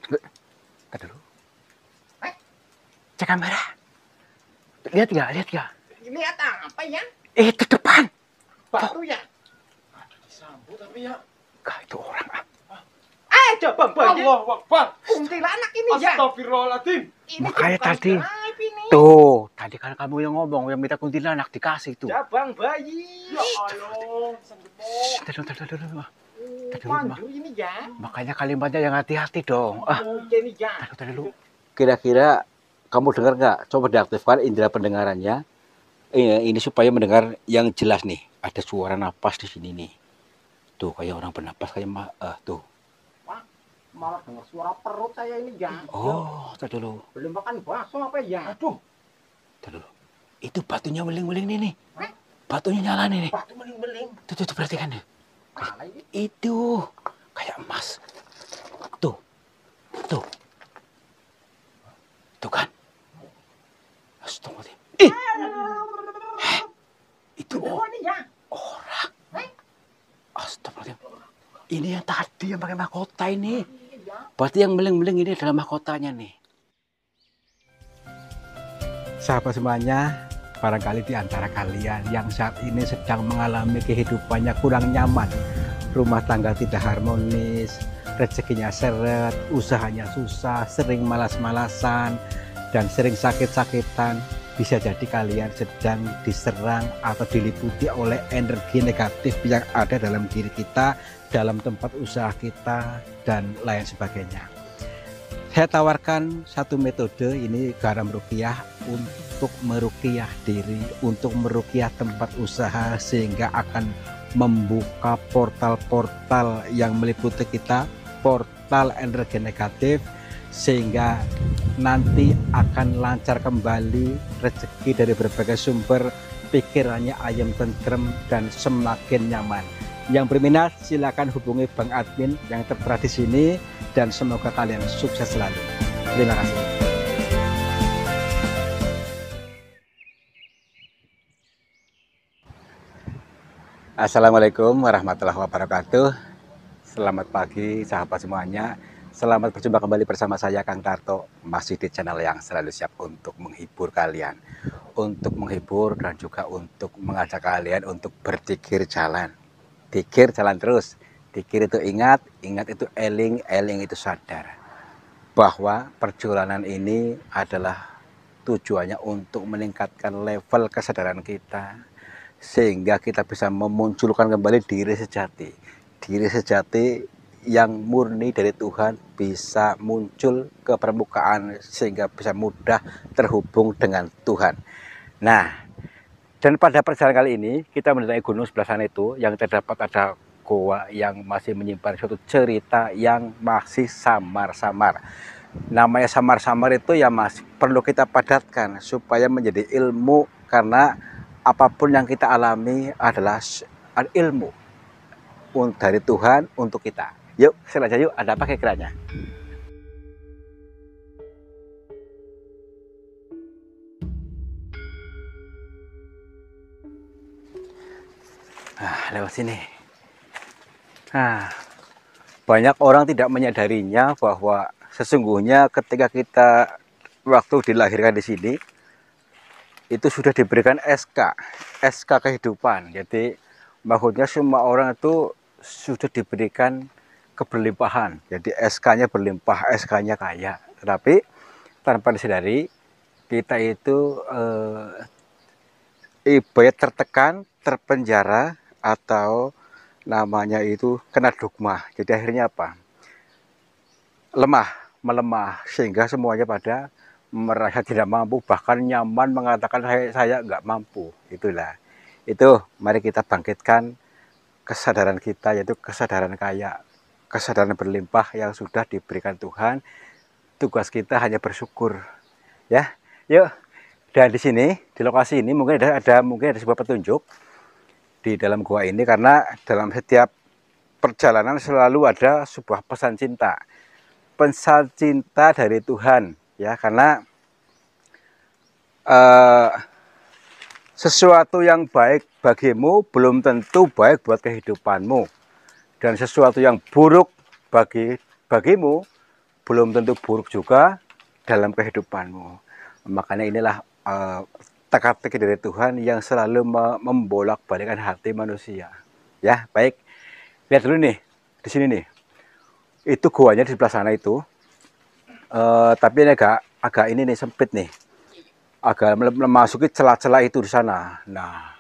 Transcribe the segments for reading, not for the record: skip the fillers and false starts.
Tadi dulu. Cek kamera. Lihat nggak? Lihat nggak? Lihat apa ya? Itu depan. Batu ya? Disambut tapi ya. Kak, itu orang ah. Coba Bang. Allahu Akbar. Kuntilanak ini ya. Astagfirullahaladzim. Ini Makanya gerbang tadi. gaib ini. Tuh, tadi kan kamu yang ngomong yang minta kuntilanak dikasih tuh. Cabang bayi. Ya ayo, sembut. Tadi dulu. Pandu ini ya. Makanya kalimatnya yang hati-hati dong. Ah, Mungkin ya. tadi dulu. Kira-kira kamu dengar nggak? Coba diaktifkan indera pendengarannya. Ini supaya mendengar yang jelas nih. Ada suara napas di sini nih. Tuh kayak orang bernapas kayak tuh. Malah dengar suara perut saya ini ya. Oh, tadi dulu. Belum makan bakso apa ya? Aduh, Tadi dulu. Itu batunya meling-meling nih. Batunya nyala nih. Batu beling-beling. Tuh perhatikan deh. Mana ini? Itu kayak emas. Tuh. Tuh. Tuh kan. Astagfirullahaladzim. Itu Oh ini ya. orang. Astagfirullahaladzim. Ini yang tadi yang pakai mahkota ini. Berarti yang meling-meling ini adalah mahkotanya nih. Sahabat semuanya, barangkali di antara kalian yang saat ini sedang mengalami kehidupannya kurang nyaman, rumah tangga tidak harmonis, rezekinya seret, usahanya susah, sering malas-malasan, dan sering sakit-sakitan, bisa jadi kalian sedang diserang atau diliputi oleh energi negatif yang ada dalam diri kita, dalam tempat usaha kita, dan lain sebagainya. Saya tawarkan satu metode, ini garam ruqyah, untuk meruqyah diri, untuk meruqyah tempat usaha, sehingga akan membuka portal-portal yang meliputi kita, portal energi negatif, sehingga nanti akan lancar kembali rezeki dari berbagai sumber, pikirannya ayam tentrem dan semakin nyaman. Yang berminat silakan hubungi Bang Admin yang tertera di sini, dan semoga kalian sukses selalu. Terima kasih. Assalamualaikum warahmatullahi wabarakatuh. Selamat pagi sahabat semuanya. Selamat berjumpa kembali bersama saya Kang Tarto, masih di channel yang selalu siap untuk menghibur kalian, untuk menghibur dan juga untuk mengajak kalian untuk berpikir jalan. Pikir jalan terus. Pikir itu ingat, ingat itu eling, eling itu sadar. Bahwa perjalanan ini adalah tujuannya untuk meningkatkan level kesadaran kita, sehingga kita bisa memunculkan kembali diri sejati. Diri sejati yang murni dari Tuhan bisa muncul ke permukaan, sehingga bisa mudah terhubung dengan Tuhan. Nah, dan pada perjalanan kali ini kita mendatangi gunung sebelah sana itu, yang terdapat ada goa yang masih menyimpan suatu cerita yang masih samar-samar. Namanya samar-samar itu ya masih perlu kita padatkan supaya menjadi ilmu, karena apapun yang kita alami adalah ilmu dari Tuhan untuk kita. Yuk, selanjutnya yuk, ada apa kira-kiranya? Nah, lewat sini. Nah, banyak orang tidak menyadarinya bahwa sesungguhnya ketika kita waktu dilahirkan di sini itu sudah diberikan SK kehidupan. Jadi maksudnya semua orang itu sudah diberikan keberlimpahan. Jadi SK-nya berlimpah, SK-nya kaya. Tetapi tanpa disadari kita itu ibarat tertekan, terpenjara, atau namanya itu kena dogma. Jadi akhirnya apa? Melemah, sehingga semuanya pada merasa tidak mampu, bahkan nyaman mengatakan saya nggak mampu. Itulah. Itu mari kita bangkitkan kesadaran kita, yaitu kesadaran kaya, kesadaran berlimpah yang sudah diberikan Tuhan. Tugas kita hanya bersyukur. Ya. Yuk. Dan di sini, di lokasi ini mungkin ada sebuah petunjuk di dalam gua ini, karena dalam setiap perjalanan selalu ada sebuah pesan cinta dari Tuhan, ya, karena sesuatu yang baik bagimu belum tentu baik buat kehidupanmu, dan sesuatu yang buruk bagimu belum tentu buruk juga dalam kehidupanmu. Makanya inilah teka-teki dari Tuhan yang selalu membolak-balikkan hati manusia. Ya, baik. Lihat dulu nih, di sini nih. Itu guanya di sebelah sana itu. Tapi ini agak ini nih sempit nih. Agak memasuki celah-celah itu di sana. Nah,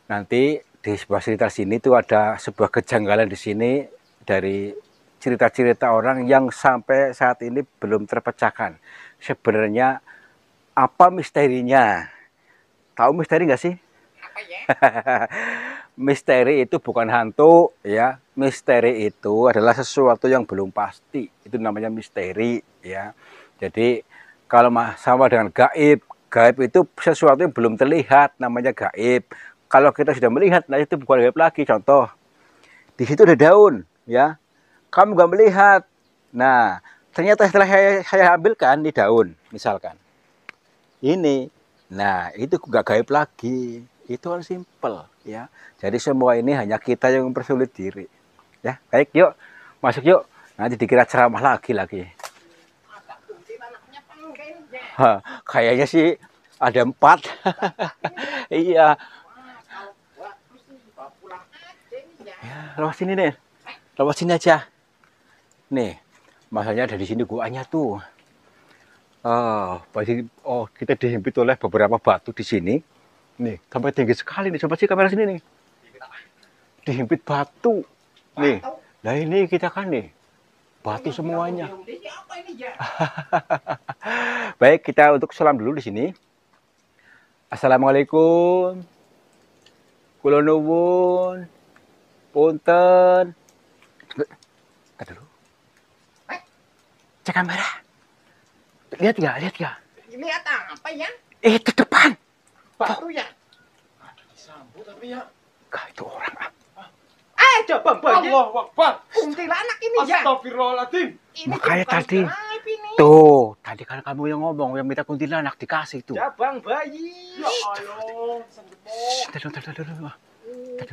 nanti di sebuah cerita sini tuh ada sebuah kejanggalan di sini dari cerita-cerita orang yang sampai saat ini belum terpecahkan. Sebenarnya apa misterinya? Tahu misteri nggak sih? Apa ya? Misteri itu bukan hantu, ya. Misteri itu adalah sesuatu yang belum pasti. Itu namanya misteri, ya. Jadi kalau sama dengan gaib, gaib itu sesuatu yang belum terlihat, namanya gaib. Kalau kita sudah melihat, nah itu bukan gaib lagi. Contoh, di situ ada daun, ya. Kamu nggak melihat. Nah, ternyata setelah saya ambilkan di daun, misalkan. Ini, nah itu nggak gaib lagi. Itu kan simple, ya. Jadi semua ini hanya kita yang mempersulit diri. Ya, baik, yuk. Masuk yuk. Nanti dikira ceramah lagi. Kayaknya sih ada 4. Iya. Ya, lewat sini nih. Lewat sini aja. Nih, masalahnya ada di sini guanya tuh. Kita dihimpit oleh beberapa batu di sini. Nih, sampai tinggi sekali nih. Coba sih kamera sini nih. Dihimpit batu. Nih, nah ini kita kan nih. Batu semuanya. Baik, kita untuk salam dulu di sini. Assalamualaikum. Kula nuwun. Punten. Kita dulu. Cek kamera. Lihat nggak? Lihat apa ya? Itu depan. Batu ya? Ada disambut tapi ya. Itu orang. Coba banyak. Allahu Akbar. Kuntilanak ini ya. Astagfirullahaladzim. Makanya tadi. Tuh, tadi kan kamu yang ngomong, yang minta kuntilanak dikasih tuh. Cabang bayi. Ya ayo, Tadi dulu.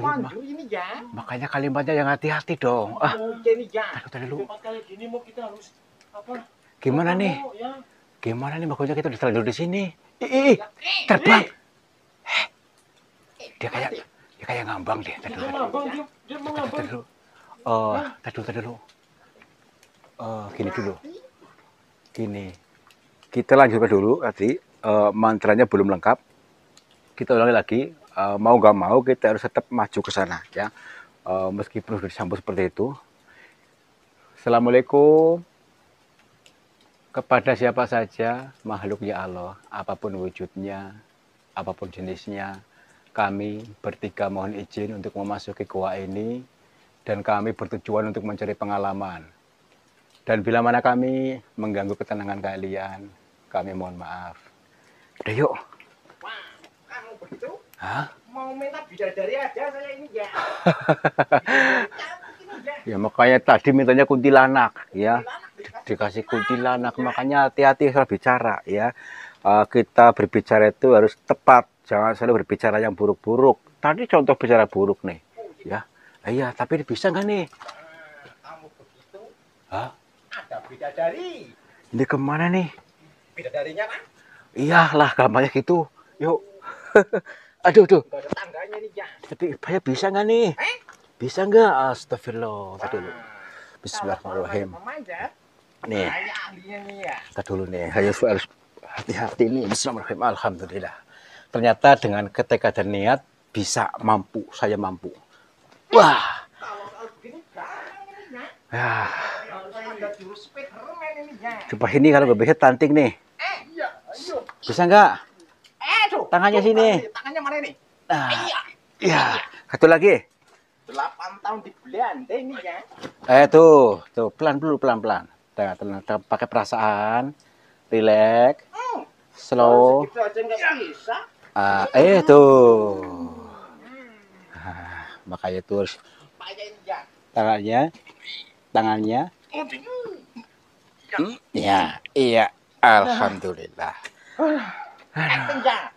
Manjur ini ya. Makanya kalimatnya yang hati-hati dong. Ini ya. Tadi dulu. tempat kayak gini mau kita harus apa? Gimana nih? Ya. Gimana nih makanya kita udah dulu di sini? Terbang. Dia kayak ngambang deh. Tadi Dia dulu. mengambang, dia mengambang. Tadi dulu. Gini. Kita lanjutkan dulu tadi. Mantranya belum lengkap. Kita ulangi lagi. Mau gak mau kita harus tetap maju ke sana, ya. Meskipun sudah disambut seperti itu. Assalamualaikum. Kepada siapa saja makhluk ya Allah, apapun wujudnya, apapun jenisnya, kami bertiga mohon izin untuk memasuki gua ini, dan kami bertujuan untuk mencari pengalaman. Dan bila mana kami mengganggu ketenangan kalian, kami mohon maaf. Udah yuk. Wah, kamu begitu? Hah? Mau minta bidadari aja saya ini ya. Ya makanya tadi mintanya kuntilanak, ya. Dikasih kuntilanak, makanya hati-hati salah bicara, ya. Kita berbicara itu harus tepat, jangan selalu berbicara yang buruk-buruk. Tadi contoh bicara buruk nih, ya. Iya, tapi bisa nggak nih? Kamu begitu? Hah? Ada bidadari. Ini kemana nih? Bidadarinya kan? Iyalah, gambarnya gitu. Yuk. Aduh. Gak ada tangganya nih ya. Tapi saya bisa nggak nih? Bisa nggak? Astagfirullah. Tadi dulu. Bismillahirrahmanirrahim. Nih. Saya ahlinya nih ya. Kita dulu nih. Harus hati-hati nih. Bismillahirrahmanirrahim. Alhamdulillah. Ternyata dengan ketekad dan niat bisa mampu. Saya mampu. Wah. Kalau begini gampang ini ya. Ya. Kalau saya ada jurus Spiderman ini ya. Coba ini kalau nggak bisa tanting nih. Iya, ayo. Bisa nggak? Tuh. Tangannya Tuh, sini. Tangannya mana nih? Nah. Iya. Ya. Satu lagi. 8 tahun di Belanda ini ya. Tuh, pelan dulu, pelan-pelan. Tenang, pakai perasaan, relax, slow. Gitu aja nggak bisa. Tuh. Makanya tuh harus Payah ini ya. tangannya. Ya, iya, alhamdulillah. Acting ya.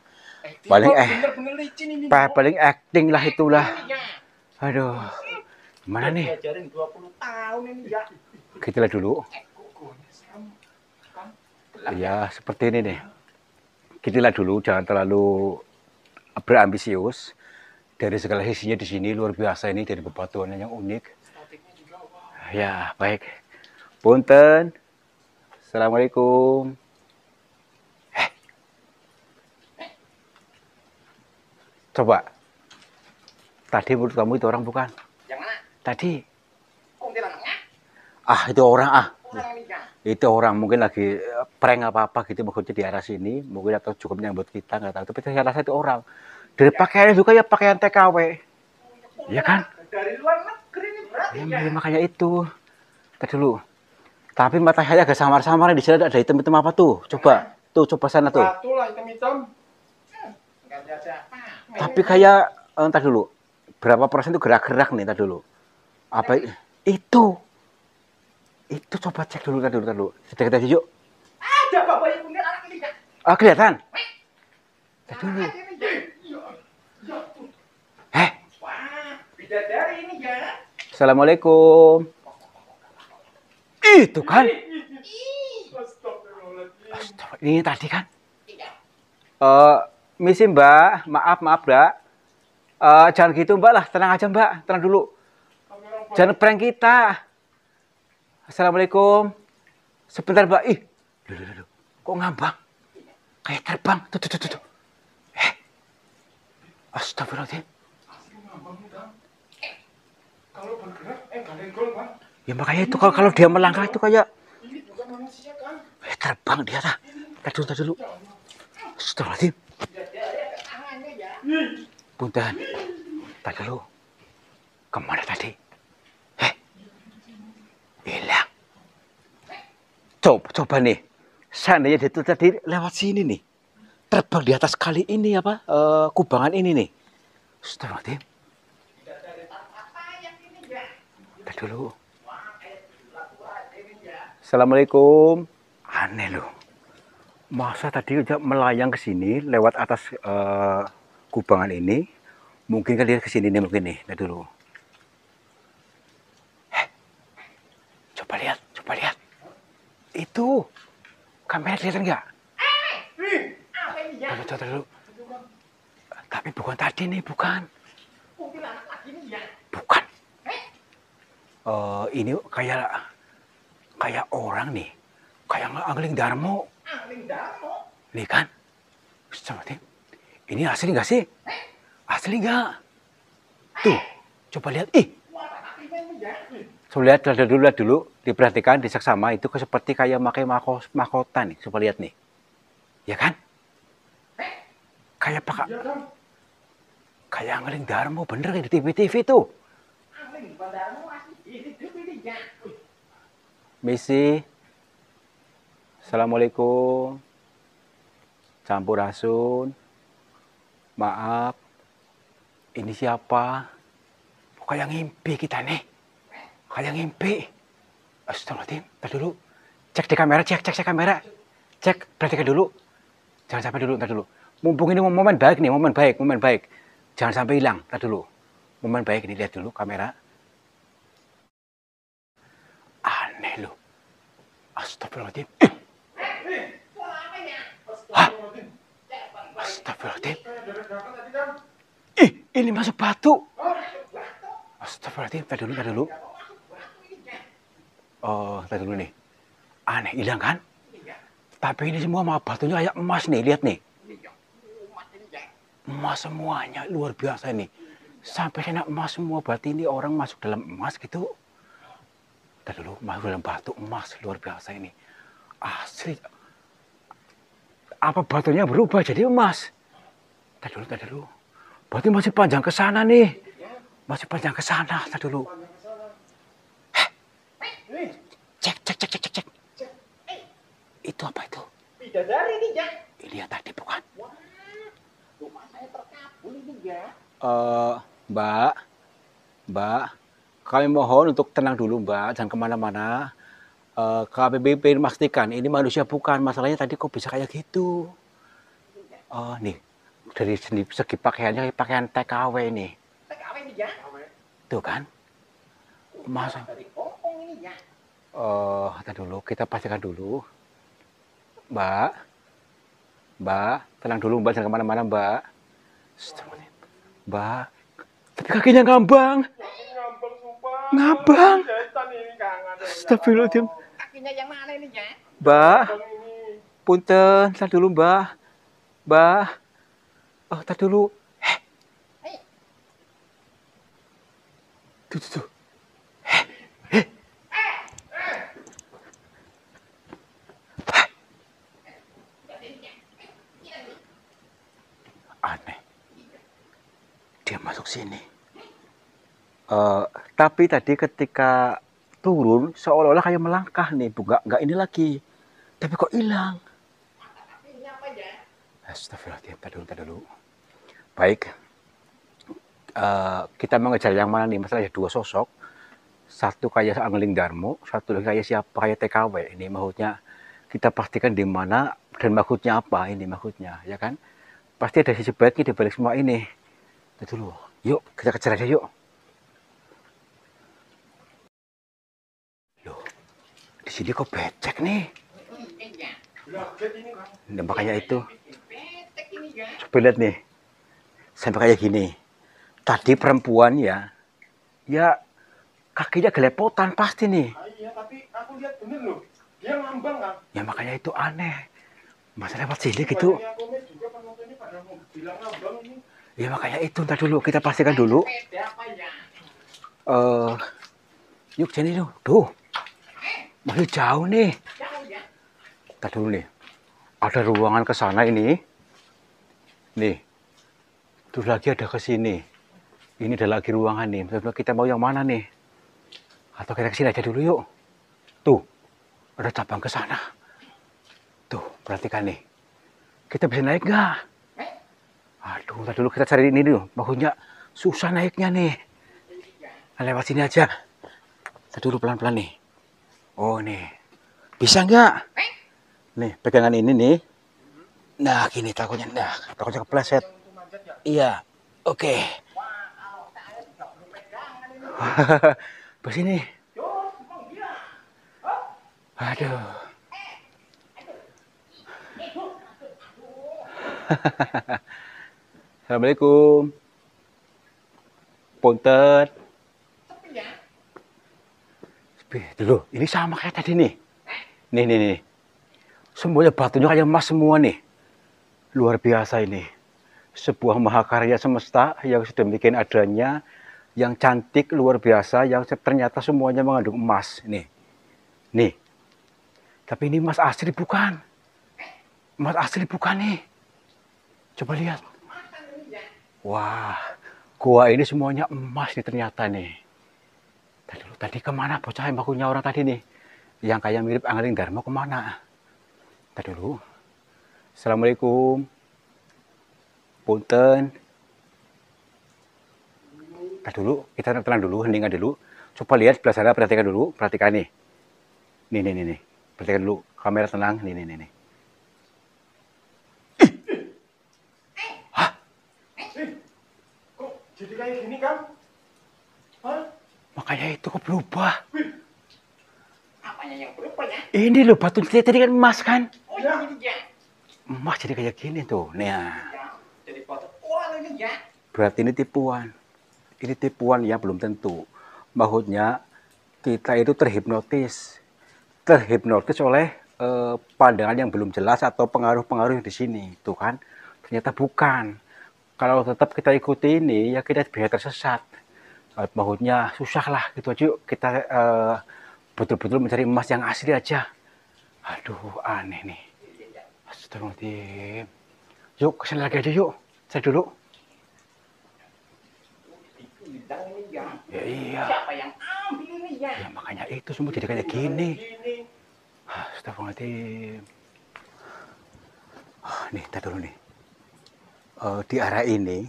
Paling Bener-bener licin ini. paling acting lah itulah. Ya. Aduh, gimana nih? Diajarin 20 tahun ini ya. Kita lihat dulu. Ya, seperti ini nih. Gitulah dulu, jangan terlalu berambisius. Dari segala sisinya di sini luar biasa ini, dari bebatuannya yang unik. Statiknya juga, Pak. Ya, baik. Punten. Assalamualaikum. Coba. Tadi menurut kamu itu orang bukan? Yang mana? Tadi. Kuntilanaknya? Ah, itu orang ah. Orang ini ya. Itu orang mungkin lagi prank apa-apa gitu maksudnya di arah sini. Mungkin atau cukup menyambut kita, nggak tahu. Tapi saya rasa itu orang. Dari pakaiannya juga ya pakaian TKW. Iya kan? Dari luar negeri ini berarti ya. Ya, makanya itu. Tadi dulu. Tapi mata saya agak samar-samar di sini ada hitam-hitam apa tuh? Coba. Tuh, coba sana tuh. Batu lah hitam-hitam. Enggak ada apa. Tapi kayak entar dulu. Berapa persen itu gerak-gerak nih, entar dulu. Apa itu? Itu coba cek dulu, entar dulu. Sedekat aja yuk. Ada bapak yang kuntilanak ini ya. Ah, kelihatan. Entar dulu. Ada ini ya. Eh, Wah, bidadari ini ya. Assalamualaikum. Itu kan? Astagfirullahaladzim. Astaga, ini tadi kan? Iya. Misi Mbak, maaf Mbak. Jangan gitu Mbak lah, tenang aja Mbak, tenang dulu. Kamera Pak. Jangan prank kita. Assalamualaikum. Sebentar Mbak. Ih, loh. Kok ngambang? Kayak terbang. Tuh. Astagfirullahaladzim. Asli ngambang nih, Kang. Kalau bergerak, nggak lenggol, Pak. Ya makanya itu kalau dia melangkah itu kayak Ini bukan manusia, Kang. terbang dia tah. Tadi dulu. Astagfirullahaladzim. Bidadari ada tangannya ya. Punten. Tadi dulu. Kemana tadi? Hilang. Coba nih. Seandainya dia itu tadi lewat sini nih. Terbang di atas kali ini apa? Kubangan ini nih. Astagfirullahaladzim. Bidadari tanpa sayap ini ya. Tadi dulu. Wah, kayak lagu ini ya. Assalamualaikum. Aneh loh. Masa tadi udah melayang ke sini lewat atas kubangan ini. Mungkin kan dia ke sini nih mungkin nih. Tadi dulu. Coba lihat. Itu. Kamera kelihatan nggak? Apa ini ya? Tadi dulu. Tapi bukan tadi nih, bukan. Kuntilanak lagi nih ya. Bukan. Ini kayak orang nih. Kayak Angling Darmo. Angling Darmo. Nih kan? Astagfirullahaladzim. Ini asli nggak sih? Asli nggak? Tuh, coba lihat. Ih, Wah, apa ini ya? coba lihat dulu. Diperhatikan, diseksama itu seperti kayak pakai mahkota nih. Coba lihat nih. Ya kan? Kayak Iya, Kang. kayak Angling Darmo bener kayak di TV-TV tuh. Angling Darmo asli hidup ini ya. Misi. Assalamualaikum. Sampurasun. Maaf. Ini siapa? Kayak ngimpi kita nih. Kayak ngimpi. Astagfirullahaladzim. Ntar dulu. Cek di kamera, cek kamera. Cek, perhatikan dulu. Jangan sampai dulu, ntar dulu. Mumpung ini momen baik nih, momen baik. Jangan sampai hilang, ntar dulu. Momen baik ini, lihat dulu kamera. Aneh loh. Astagfirullahaladzim. Suara apa ya? Astagfirullahaladzim. Astagfirullahaladzim. Kayak ada ledakan tadi, Kang. Ih, ini masuk batu. Oh, Astagfirullahaladzim, ntar dulu. Oh, ntar dulu nih. Aneh, hilang kan? Tapi ini semua batunya kayak emas nih, lihat nih. Emas semuanya, luar biasa nih. Sampai sana emas semua, berarti ini orang masuk dalam emas gitu. Ntar dulu, masuk dalam batu emas, luar biasa ini. Asli. Apa batunya berubah jadi emas? Ntar dulu. Berarti masih panjang ke sana nih. Masih panjang ke sana, ntar dulu. Cek. Itu apa itu? Bidadari ini ya. Ini yang tadi bukan? Wah, rumah saya terkabul ini ya. Mbak, kami mohon untuk tenang dulu Mbak, jangan kemana-mana. KPBP memastikan ini manusia bukan, masalahnya tadi kok bisa kayak gitu. Nih, dari segi pakaiannya pakaian TKW nih. TKW ini ya. Tuh kan? Masa? Dari Hongkong ini ya. Tadi dulu, kita pastikan dulu. Mbak, Mbak, tenang dulu Mbak, jangan kemana-mana Mbak. Mbak, tapi kakinya ngambang. Ngambang sumpah. Ngambang. Setan ini kangen. Astagfirullahaladzim. Kakinya yang mana ini ya? Mbak, Ngambang ini. punten, tar dulu Mbak. Mbak, oh tar dulu. Tuh. Aneh. Dia masuk sini. Tapi tadi ketika turun seolah-olah kayak melangkah nih, Bu. Nggak ini lagi. Tapi kok hilang? Kakinya apa ya? Astagfirullahaladzim, tar dulu. Baik. Kita mengejar yang mana nih? Masalah ada dua sosok. Satu kayak Angling Darmo, satu lagi kayak siapa? Kayak TKW. Ini maksudnya kita pastikan di mana dan maksudnya apa ini maksudnya, ya kan? Pasti ada sisi baiknya di balik semua ini. Itu dulu. Yuk, kita kejar aja yuk. Loh, di sini kok becek nih? Nah, makanya itu. Coba lihat nih. Sampai kayak gini. Tadi perempuan ya kakinya gelepotan pasti nih. Iya, tapi aku lihat bener loh. Dia ngambang kan. Ya makanya itu aneh. Masa lewat sini gitu. Ya makanya itu, ntar dulu kita pastikan dulu. Yuk sini dulu. Tuh. Masih jauh nih. Ntar dulu nih. Ada ruangan ke sana ini. Nih. Tuh lagi ada ke sini. Ini ada lagi ruangan nih. Kita mau yang mana nih? Atau kita kesini aja dulu yuk. Tuh. Ada cabang ke sana. Tuh, perhatikan nih. Kita bisa naik nggak? Aduh, ntar dulu kita cari ini dulu. Maksudnya susah naiknya nih. Nah, lewat sini aja. Ntar dulu pelan-pelan nih. Oh, nih. Bisa nggak? Nih, pegangan ini nih. Nah, gini takutnya. Nah, takutnya kepleset. Iya. Oke. Ke sini. Aduh. Assalamualaikum. Punten. Dulu, ini sama kayak tadi nih. Nih. Semuanya batunya kayak emas semua nih. Luar biasa ini. Sebuah mahakarya semesta yang sedemikian adanya, yang cantik, luar biasa, yang ternyata semuanya mengandung emas. Nih. Tapi ini emas asli bukan? Emas asli bukan nih. Coba lihat. Wah, gua ini semuanya emas nih ternyata nih. Tadi kemana bocah yang bakunya orang tadi nih? Yang kayak mirip Angling Darmo kemana? Tadi dulu. Assalamualaikum. Punten. Tadi dulu, kita tenang dulu, heningan dulu. Coba lihat sebelah sana, perhatikan dulu, perhatikan nih. Nih. Perhatikan dulu, kamera tenang, nih. Kok jadi kayak gini kan? Hah? Makanya itu kok berubah. Apanya yang berubah ya? Ini loh, batu tadi kan emas kan? Oh iya ini ya. Emas jadi kayak gini tuh. Nah, Jadi batu orang ini ya. berarti ini tipuan. Ini tipuan ya, belum tentu. Maksudnya kita itu terhipnotis. Terhipnotis oleh pandangan yang belum jelas atau pengaruh-pengaruh di sini. Tuh kan, ternyata bukan. Kalau tetap kita ikuti ini, ya kita bisa tersesat. Maksudnya susah lah gitu aja. Yuk kita betul-betul mencari emas yang asli aja. Aduh, aneh nih. Astagfirullahaladzim. Yuk, kesini lagi aja yuk. Saya dulu. Ya iya. Siapa yang ambil ini ya? Ya makanya itu semua jadi kayak gini. Astagfirullahaladzim. Nih, tar dulu nih. Di arah ini,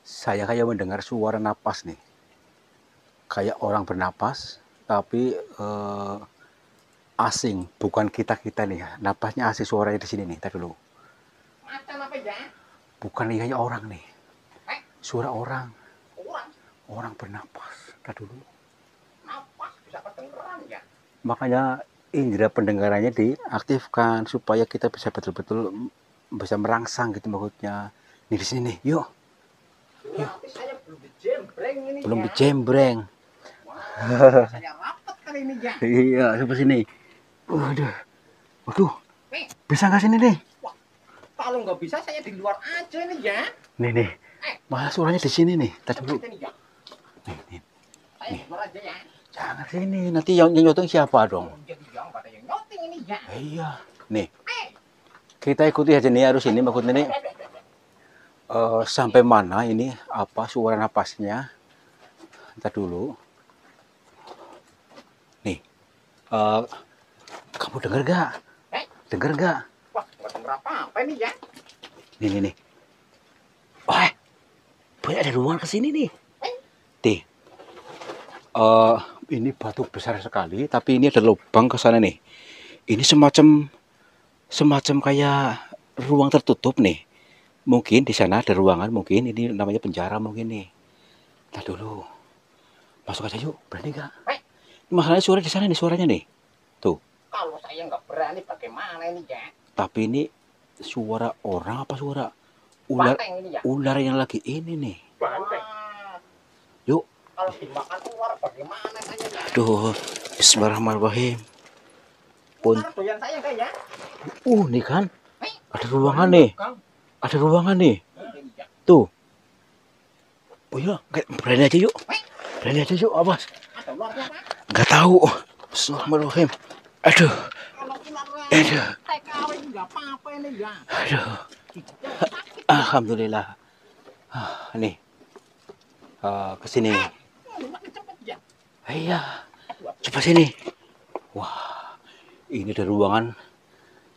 saya kayak mendengar suara napas nih. Kayak orang bernapas, tapi asing, bukan kita-kita nih ya. Napasnya asing, suaranya di sini nih, tar dulu. Macam apa ya? Bukan kayaknya orang nih. Suara orang. Orang. Orang bernapas, tar dulu. Napas bisa kedengeran ya? Makanya indera pendengarannya diaktifkan supaya kita bisa betul-betul bisa merangsang gitu maksudnya. Nih di sini nih, yuk. Tapi saya belum dijembreng ini Belum ya. dijembreng. Wah, saya rapat kali ini ya. Iya, coba sini. Waduh, waduh, Nih, bisa nggak sini nih? wah, kalau nggak bisa saya di luar aja ini ya. Nih, malah suaranya di sini nih. Tadi dulu. Seperti ini ya. Nih. Saya di luar aja ya. Jangan sini, nanti yang nyotong siapa dong? Oh, jadi yang pada yang nyoting ini ya. Iya, nih. Kita ikuti aja nih harus ini maksudnya nih. Sampai mana ini apa suara napasnya? Ntar dulu. Nih, eh, kamu dengar gak? Eh, Dengar gak? wah, nggak denger apa-apa ini ya. Nih. Wah, banyak ada ruangan ke sini nih. Nih, ini batu besar sekali, tapi ini ada lubang ke sana nih. Ini semacam kayak ruang tertutup nih. Mungkin di sana ada ruangan, mungkin ini namanya penjara mungkin nih. Nah dulu, masuk aja yuk, berani gak? Masalahnya suara di sana nih, suaranya nih. Tuh, Kalau saya nggak berani bagaimana ini ya. tapi ini suara orang apa suara ular? Banteng ini ya. Ular yang lagi ini nih. Banteng. Yuk, Kalau dimakan ular bagaimana saya ya. aduh, bismillahirrahmanirrahim. Pun, Ular doyan saya enggak ya. nih kan, ada ruangan nih, ada ruangan nih. Ini ya. Tuh, oh iya, berani aja yuk, awas. Ada ularnya Pak. Nggak tahu. Bismillahirrahmanirrahim. Aduh, Kalau ularnya aduh, TKW nggak apa-apa ini ya. aduh. Giginya sakit. Alhamdulillah. Nih, ke sini. Makin cepet ya. Iya, coba sini. Wah, ini ada ruangan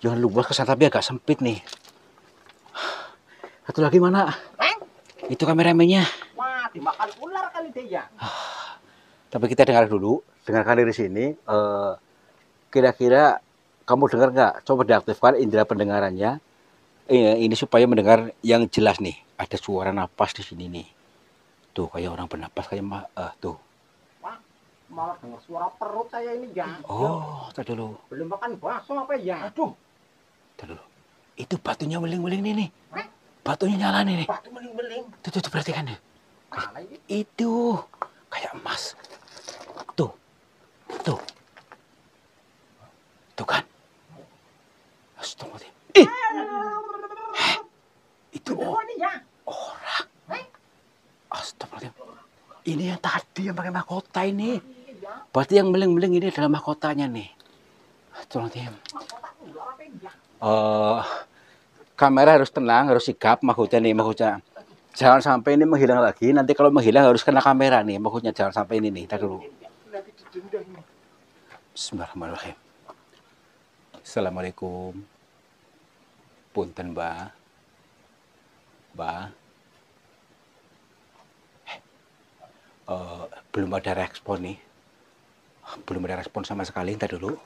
yang luas kesan tapi agak sempit nih. Satu lagi mana? Itu kameramennya. Wah, dimakan ular kali dia. Tapi kita dengarkan dari sini. Kira-kira kamu dengar nggak? Coba diaktifkan indera pendengarannya. Ini supaya mendengar yang jelas nih. Ada suara napas di sini nih. Tuh kayak orang bernapas kayak tuh. Wah, malah dengar suara perut saya ini ya. Oh, tadi dulu. Belum makan bakso apa ya? Aduh, Tadi dulu. Itu batunya meling-meling nih. Batunya nyala nih. batu meling-meling. Tuh perhatikan deh. Mana ini? Itu kayak emas. Tuh. Tuh kan. Astagfirullahaladzim. Itu Oh, ini ya. orang. Astagfirullahaladzim. Ini yang tadi yang pakai mahkota ini. Berarti yang meling-meling ini adalah mahkotanya nih. Astagfirullahaladzim. Kamera harus tenang, harus sigap mahkotanya nih, mahkotanya. Jangan sampai ini menghilang lagi. Nanti kalau menghilang harus kena kamera nih, mahkotanya jangan sampai ini nih. Tar dulu. Bismillahirrahmanirrahim. Assalamualaikum. Punten, Mbak. Belum ada respon nih. Belum ada respon sama sekali. Ntar dulu.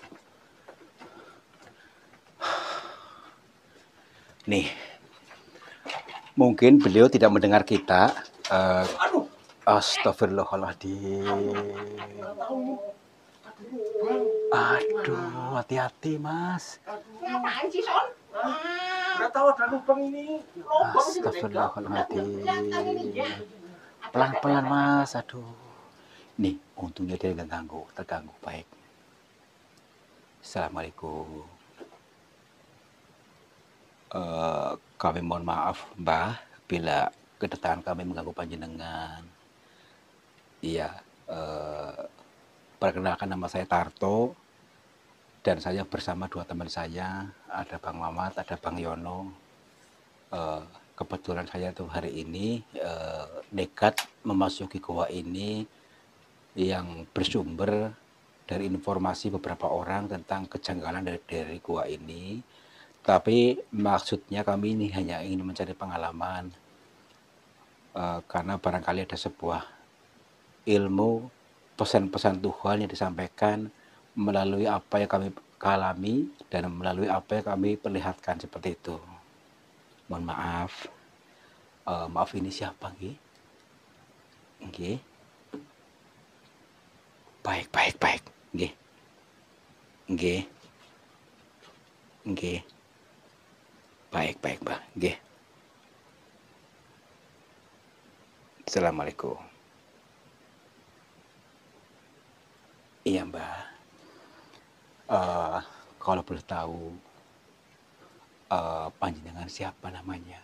Nih. Mungkin beliau tidak mendengar kita. Astagfirullahaladzim. Aduh, hati-hati, Mas. Ngapain sih, Son? Nggak tahu ada lubang ini. Astagfirullahaladzim. Pelan-pelan, Mas. Aduh. Nih, untungnya dia nggak terganggu. Baik. Assalamualaikum. Kami mohon maaf, Mbah, bila kedatangan kami mengganggu panjenengan. Iya, perkenalkan nama saya Tarto, dan saya bersama dua teman saya, ada Bang Mamat, ada Bang Yono. Kebetulan saya tuh hari ini nekat memasuki goa ini yang bersumber dari informasi beberapa orang tentang kejanggalan dari goa ini. Tapi maksudnya kami ini hanya ingin mencari pengalaman, karena barangkali ada sebuah ilmu, pesan-pesan Tuhan yang disampaikan melalui apa yang kami alami dan melalui apa yang kami perlihatkan seperti itu. Mohon maaf. Maaf, ini siapa nggih? Nggih. Baik. Nggih. Nggih. Nggih. Baik, baik, Mbah. Nggih. Assalamualaikum. Iya, Mbah. Kalau boleh tahu, panjenengan siapa namanya?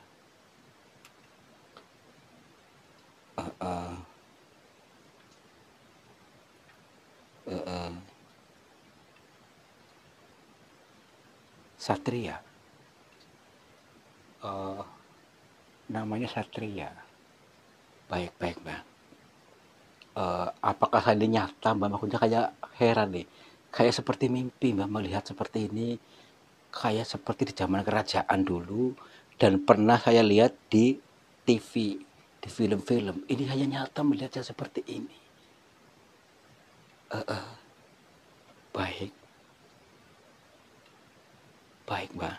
Heeh, heeh. Satria. Oh, namanya Satria. Baik, baik, Mbah. Apakah hal ini nyata, Mbak? Maksudnya kayak heran nih. Kayak seperti mimpi, Mbak, melihat seperti ini. Kayak seperti di zaman kerajaan dulu dan pernah saya lihat di TV, di film-film. Ini hanya nyata melihatnya seperti ini. Baik, baik, Mbak.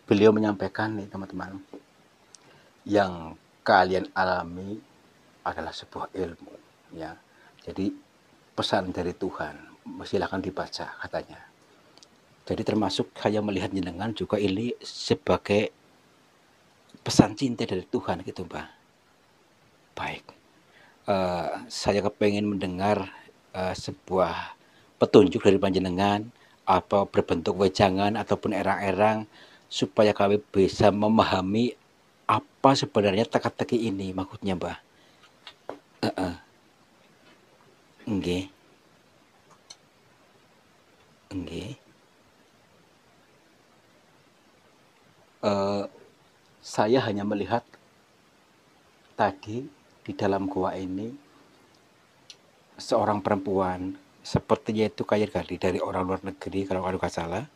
Beliau menyampaikan nih, teman-teman, yang kalian alami adalah sebuah ilmu, ya. Jadi pesan dari Tuhan, silakan dibaca katanya. Jadi termasuk saya melihat jenengan juga ini sebagai pesan cinta dari Tuhan gitu, Mbak. Baik. Saya kepengen mendengar sebuah petunjuk dari panjenengan apa berbentuk wejangan ataupun erang-erang supaya kami bisa memahami apa sebenarnya teka-teki ini maksudnya, Mbah. Nggih, nggih. Eh, saya hanya melihat tadi di dalam gua ini seorang perempuan sepertinya itu kayak dari orang luar negeri kalau nggak salah.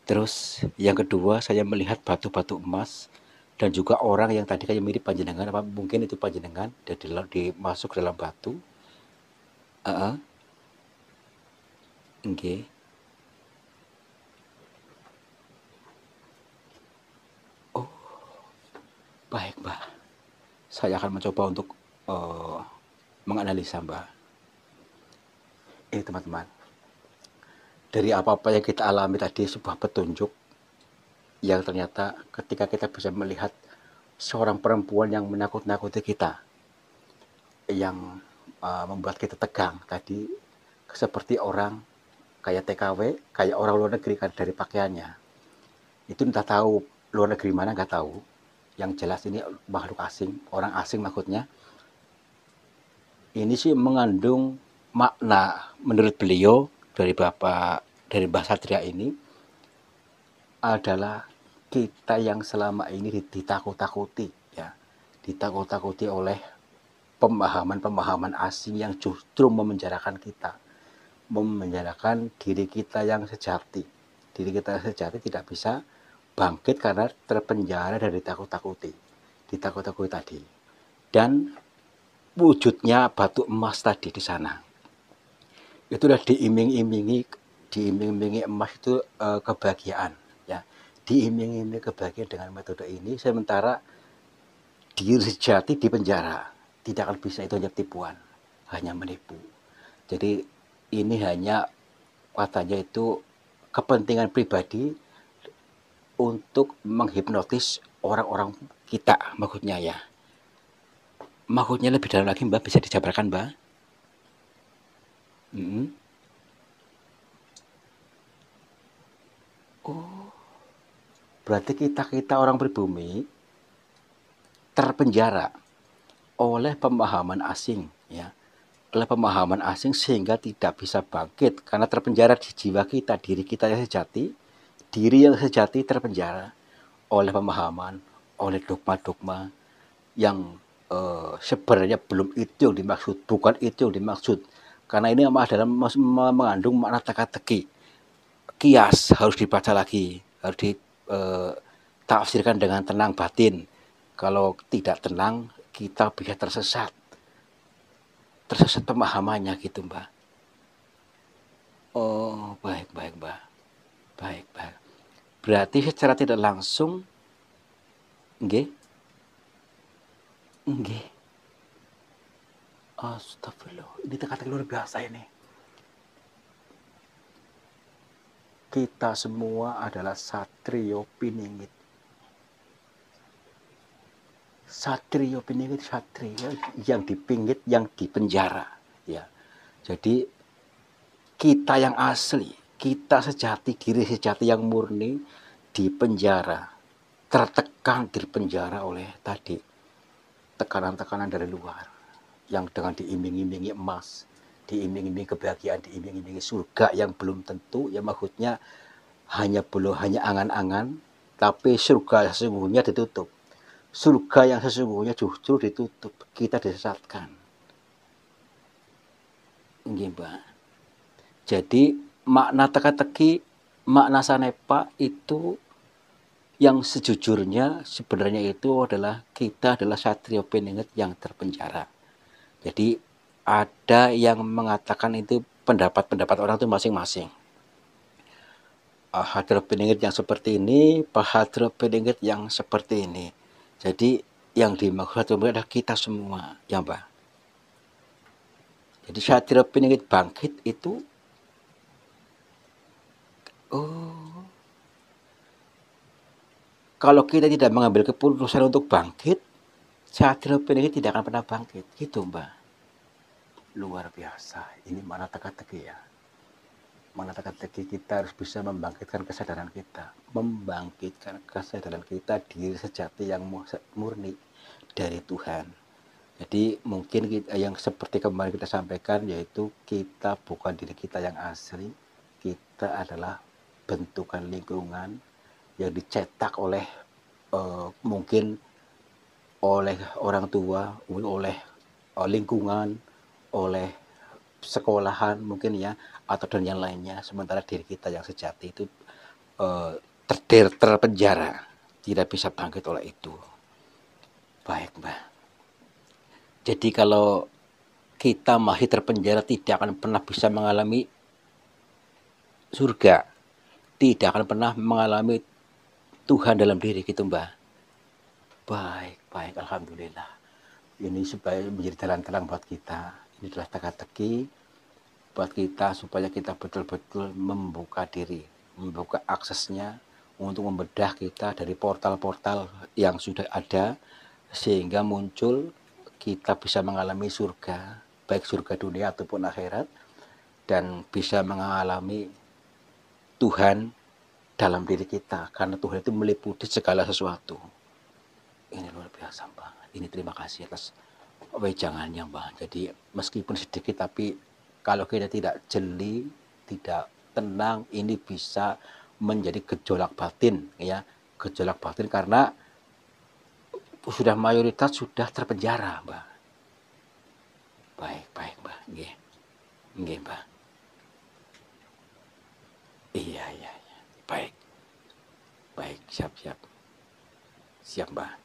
Terus yang kedua saya melihat batu-batu emas dan juga orang yang tadi kayak mirip panjenengan apa mungkin itu panjenengan dan dimasuk dalam batu. Heeh, nggih. Oh, baik, Mbak. Saya akan mencoba untuk eh, menganalisa, Mbak. Ini teman-teman, dari apa-apa yang kita alami tadi sebuah petunjuk yang ternyata ketika kita bisa melihat seorang perempuan yang menakut-nakuti kita, yang membuat kita tegang tadi seperti orang kayak TKW, kayak orang luar negeri kan dari pakaiannya. Itu entah tahu luar negeri mana nggak tahu. Yang jelas ini makhluk asing, orang asing maksudnya. Ini sih mengandung makna menurut beliau dari dari Mbah Satria ini adalah kita yang selama ini ditakut-takuti ya, ditakut-takuti oleh pemahaman-pemahaman asing yang justru memenjarakan kita, memenjarakan diri kita yang sejati. Diri kita yang sejati tidak bisa bangkit karena terpenjara dan ditakut-takuti tadi. Dan wujudnya batu emas tadi di sana. Itulah diiming-imingi emas itu kebahagiaan ya. Diiming-imingi kebahagiaan dengan metode ini sementara diri sejati di penjara. Tidak akan bisa, itu hanya tipuan, hanya menipu. Jadi ini hanya katanya itu kepentingan pribadi untuk menghipnotis orang-orang kita maksudnya ya. Maksudnya lebih dalam lagi, Mbak, bisa dijabarkan, Mbak? Mm-mm. Oh, berarti kita orang pribumi terpenjara oleh pemahaman asing ya, oleh pemahaman asing sehingga tidak bisa bangkit karena terpenjara di jiwa kita, diri yang sejati terpenjara oleh pemahaman, oleh dogma-dogma yang sebenarnya belum itu yang dimaksud, bukan itu yang dimaksud. Karena ini adalah mengandung makna teka-teki, kias, harus dibaca lagi, harus ditafsirkan dengan tenang batin. Kalau tidak tenang, kita bisa tersesat pemahamannya gitu, Mbak. Oh, baik, baik, Mbak. Baik, baik. Berarti secara tidak langsung, nggih, nggih, Astagfirullah, ini teka-teki luar biasa ini. Kita semua adalah satrio piningit. Satrio piningit, satrio yang dipingit, yang dipenjara. Ya, jadi kita yang asli, kita sejati, diri sejati yang murni dipenjara, tertekan di penjara oleh tadi tekanan-tekanan dari luar, yang dengan diiming-imingi emas, diiming-imingi kebahagiaan, diiming-imingi surga yang belum tentu, ya maksudnya hanya angan-angan, tapi surga sesungguhnya ditutup. Surga yang sesungguhnya justru ditutup, kita disesatkan. Nggih, Mbak. Jadi makna teka-teki, makna sanepa itu yang sejujurnya sebenarnya itu adalah kita adalah satrio piningit yang terpenjara. Jadi ada yang mengatakan itu pendapat-pendapat orang itu masing-masing. Satrio piningit yang seperti ini, satrio piningit yang seperti ini. Jadi yang dimaksud adalah kita semua, ya Mbak. Jadi satrio piningit bangkit itu kalau kita tidak mengambil keputusan untuk bangkit, satrio piningit tidak akan pernah bangkit. Gitu Mbak. Luar biasa. Ini mana teka-teki ya. Mana teka-teki kita harus bisa membangkitkan kesadaran kita. Membangkitkan kesadaran kita diri sejati yang murni dari Tuhan. Jadi mungkin kita, yang seperti kemarin kita sampaikan, yaitu kita bukan diri kita yang asli. Kita adalah bentukan lingkungan yang dicetak oleh mungkin oleh orang tua, oleh lingkungan, oleh sekolahan mungkin ya, atau dan yang lainnya. Sementara diri kita yang sejati itu terpenjara, tidak bisa bangkit oleh itu. Baik Mbak. Jadi kalau kita masih terpenjara, tidak akan pernah bisa mengalami surga, tidak akan pernah mengalami Tuhan dalam diri gitu Mbak. Baik, alhamdulillah. Ini supaya menjadi jalan terang buat kita. Ini adalah teka-teki buat kita supaya kita betul-betul membuka diri, membuka aksesnya untuk membedah kita dari portal-portal yang sudah ada, sehingga muncul kita bisa mengalami surga, baik surga dunia ataupun akhirat, dan bisa mengalami Tuhan dalam diri kita, karena Tuhan itu meliputi segala sesuatu. Ini luar biasa Mbak. Ini terima kasih atas wejangannya Mbak. Jadi meskipun sedikit, tapi kalau kita tidak jeli, tidak tenang, ini bisa menjadi gejolak batin ya. Gejolak batin karena sudah mayoritas sudah terpenjara Mbak. Baik Mbak. Nggih Mbak. Iya. Baik, siap. Siap Mbak.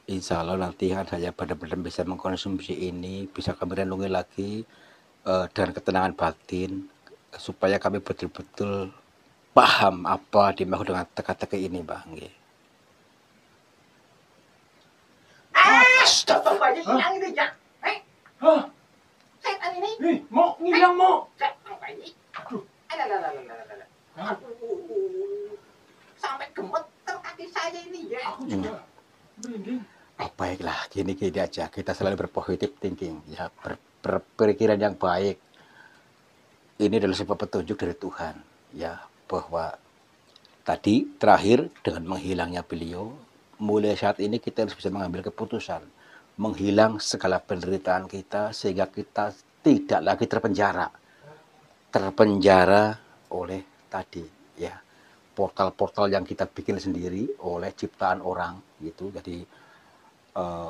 Insya Allah nanti kan saya benar-benar bisa mengkonsumsi ini, bisa kami renungi lagi dengan ketenangan batin, supaya kami betul-betul paham apa dimaksud dengan teka-teki ini Mbak. Nggih. Bapak aja hilang ini ya. Hah? Setan ini. Mau ngilang mau. Apa ini? Aduh. Sampai gemeter kaki saya ini ya. Aku juga merinding. Baiklah, gini aja. Kita selalu berpositif thinking, ya, berpikiran yang baik. Ini adalah sebuah petunjuk dari Tuhan, ya, bahwa tadi terakhir dengan menghilangnya beliau, mulai saat ini kita harus bisa mengambil keputusan, menghilang segala penderitaan kita sehingga kita tidak lagi terpenjara oleh tadi, ya, portal-portal yang kita bikin sendiri oleh ciptaan orang gitu. Jadi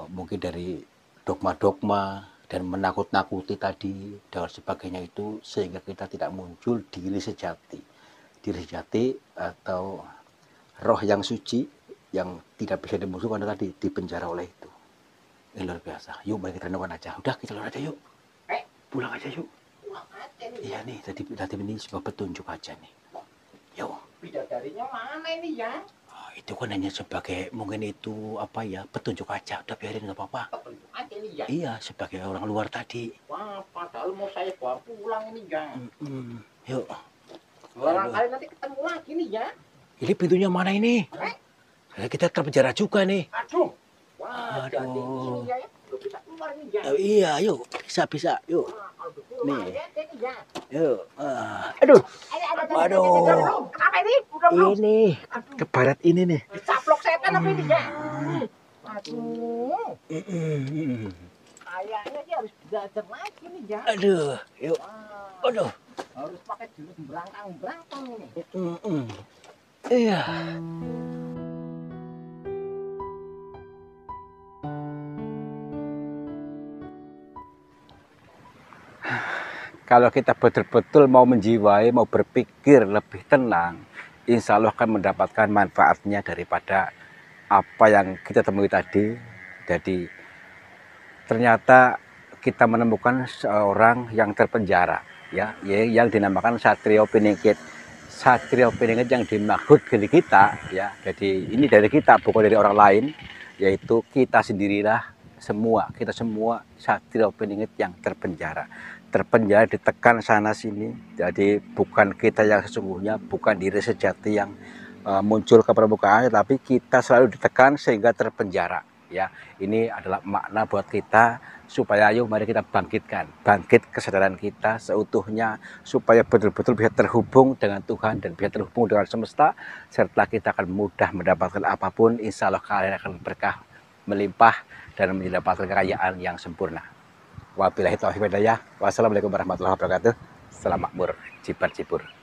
mungkin dari dogma-dogma dan menakut-nakuti tadi dan sebagainya itu, sehingga kita tidak muncul diri sejati atau roh yang suci yang tidak bisa dimusuhkan tadi, dipenjara oleh itu. Ini luar biasa. Yuk mari kita renungkan aja. Udah kita luar aja yuk. Pulang aja yuk. Iya nih, tadi ini sebuah petunjuk aja nih. Yuk. Bidadarinya mana ini ya? Itu itu kan hanya sebagai mungkin itu apa ya, petunjuk aja, udah biarin nggak apa-apa. Petunjuk aja ini ya. Iya, sebagai orang luar tadi. Wah, padahal mau saya bawa pulang ini ya. Yuk, Barangkali nanti ketemu lagi nih ya. ini pintunya mana ini? Kita terpenjara juga nih. Aduh. Wah, Aduh. jadi ini ya. Belum bisa keluar nih ya. Iya, yuk, bisa, yuk. Wah, kalau betul Nih. hati-hati nih ya. Yuk. Aduh, Aduh. Kenapa ini? Udah belum? ini ke barat ini nih. Dicaplok setan apa ini ya? Aduh. Mm-mm. Kayaknya dia harus belajar lagi nih ya. Aduh, yuk. Wah, Aduh. harus pakai jurus berangkang-berangkang ini. Iya. Kalau kita betul-betul mau menjiwai, mau berpikir lebih tenang, insya Allah akan mendapatkan manfaatnya daripada apa yang kita temui tadi. Jadi ternyata kita menemukan seorang yang terpenjara, ya, yang dinamakan Satrio Piningkit. Satrio Piningkit yang dimaksud dari kita, ya. Jadi ini dari kita, bukan dari orang lain, yaitu kita sendirilah kita semua Satrio Piningkit yang terpenjara. Terpenjara, ditekan sana sini. Jadi bukan kita yang sesungguhnya, bukan diri sejati yang muncul ke permukaan, tapi kita selalu ditekan sehingga terpenjara. Ya, ini adalah makna buat kita supaya ayo mari kita bangkit kesadaran kita seutuhnya supaya betul-betul bisa terhubung dengan Tuhan dan bisa terhubung dengan semesta, serta kita akan mudah mendapatkan apapun. Insya Allah kalian akan berkah melimpah dan mendapatkan kekayaan yang sempurna. Wabillahi taufiq wal hidayah. Wassalamualaikum warahmatullahi wabarakatuh. Salam makmur, jibar jibur.